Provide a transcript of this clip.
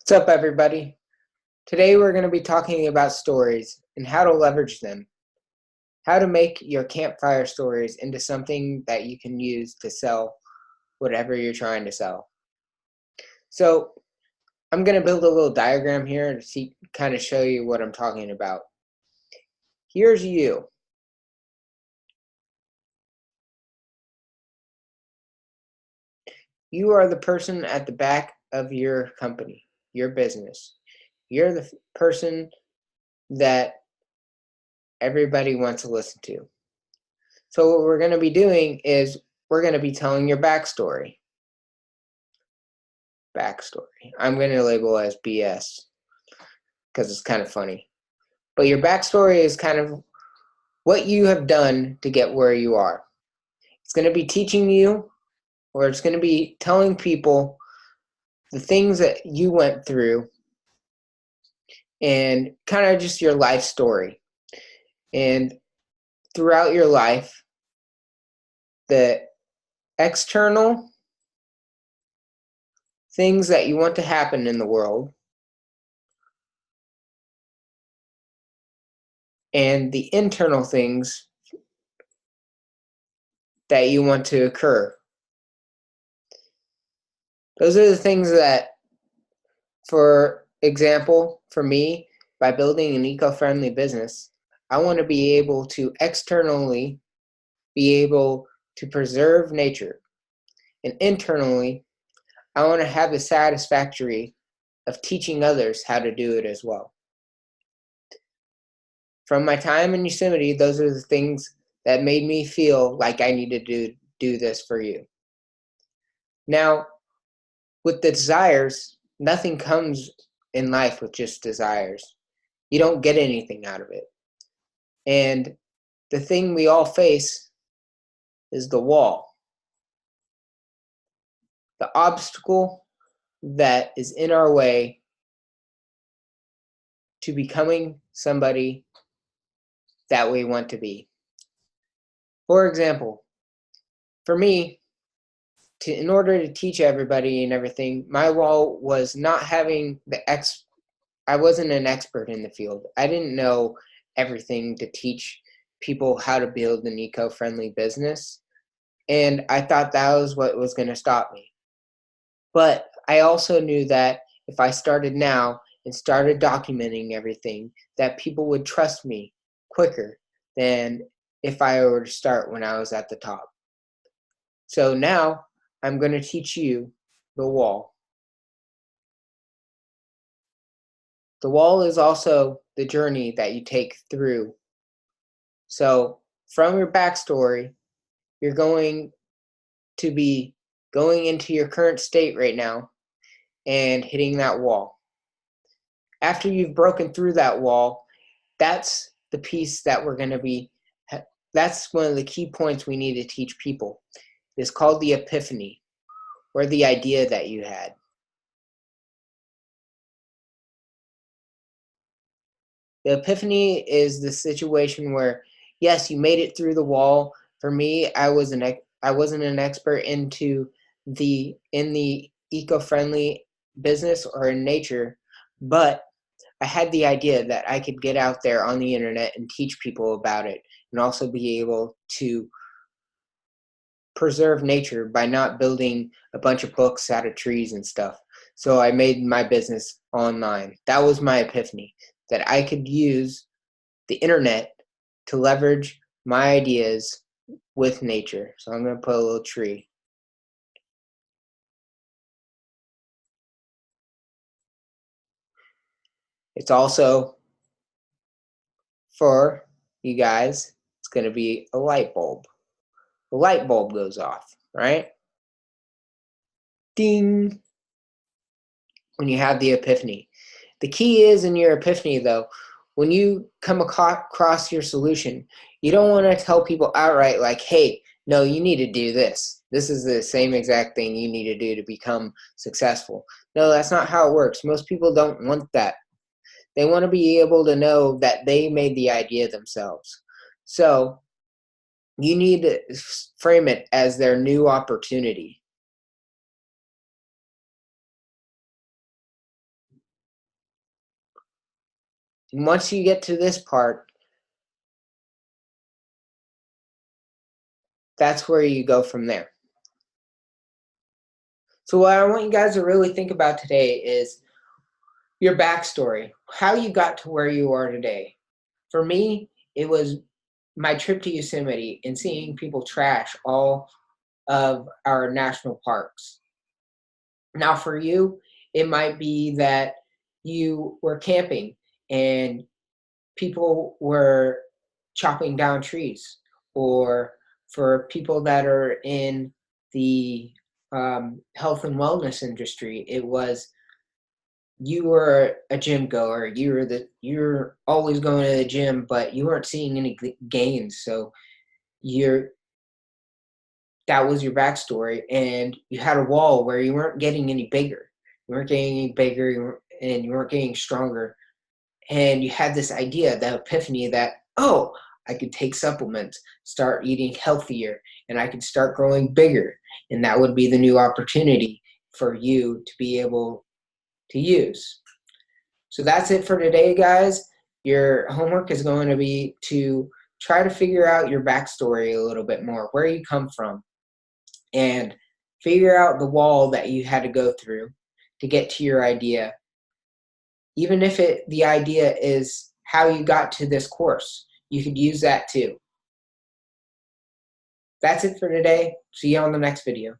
What's up, everybody? Today we're going to be talking about stories and how to leverage them. How to make your campfire stories into something that you can use to sell whatever you're trying to sell. So I'm going to build a little diagram here to kind of show you what I'm talking about. Here's you. You are the person at the back of your company, your business. You're the person that everybody wants to listen to. So what we're going to be doing is we're going to be telling your backstory. I'm going to label as BS because it's kind of funny. But your backstory is kind of what you have done to get where you are. It's going to be teaching you, or it's going to be telling people the things that you went through and kind of just your life story. And throughout your life, the external things that you want to happen in the world and the internal things that you want to occur. Those are the things that, for example, for me, by building an eco-friendly business, I want to be able to externally be able to preserve nature. And internally, I want to have the satisfaction of teaching others how to do it as well. From my time in Yosemite, those are the things that made me feel like I needed to do this for you. Now, with the desires, nothing comes in life with just desires. You don't get anything out of it. And the thing we all face is the wall, the obstacle that is in our way to becoming somebody that we want to be. For example, for me, in order to teach everybody and everything, my wall was not having I wasn't an expert in the field. I didn't know everything to teach people how to build an eco-friendly business. And I thought that was what was going to stop me. But I also knew that if I started now and started documenting everything, that people would trust me quicker than if I were to start when I was at the top. So now I'm going to teach you the wall. The wall is also the journey that you take through. So from your backstory, you're going to be going into your current state right now and hitting that wall. After you've broken through that wall, that's the piece that we're going to be, that's one of the key points we need to teach people. It's called the epiphany, or the idea that you had. The epiphany is the situation where, yes, you made it through the wall. For me, I wasn't an expert in the eco-friendly business or in nature, but I had the idea that I could get out there on the internet and teach people about it, and also be able to preserve nature by not building a bunch of books out of trees and stuff. So I made my business online. That was my epiphany, that I could use the internet to leverage my ideas with nature. So I'm going to put a little tree. It's also, for you guys, it's going to be a light bulb. The light bulb goes off, right? Ding! When you have the epiphany. The key is in your epiphany, though, when you come across your solution, you don't want to tell people outright, like, hey, no, you need to do this. This is the same exact thing you need to do to become successful. No, that's not how it works. Most people don't want that. They want to be able to know that they made the idea themselves. So you need to frame it as their new opportunity. And once you get to this part, that's where you go from there. So what I want you guys to really think about today is your backstory, how you got to where you are today. For me, it was my trip to Yosemite and seeing people trash all of our national parks. Now, for you, it might be that you were camping and people were chopping down trees, or for people that are in the health and wellness industry, it was you were a gym goer. You're always going to the gym, but you weren't seeing any gains. So you're that was your backstory, and you had a wall where you weren't getting any bigger. You weren't getting any bigger, and you weren't getting stronger. And you had this idea, that epiphany that, oh, I could take supplements, start eating healthier, and I could start growing bigger. And that would be the new opportunity for you to be able to use. So that's it for today, guys. Your homework is going to be to try to figure out your backstory a little bit more, where you come from, and figure out the wall that you had to go through to get to your idea. Even if the idea is how you got to this course, you could use that too. That's it for today. See you on the next video.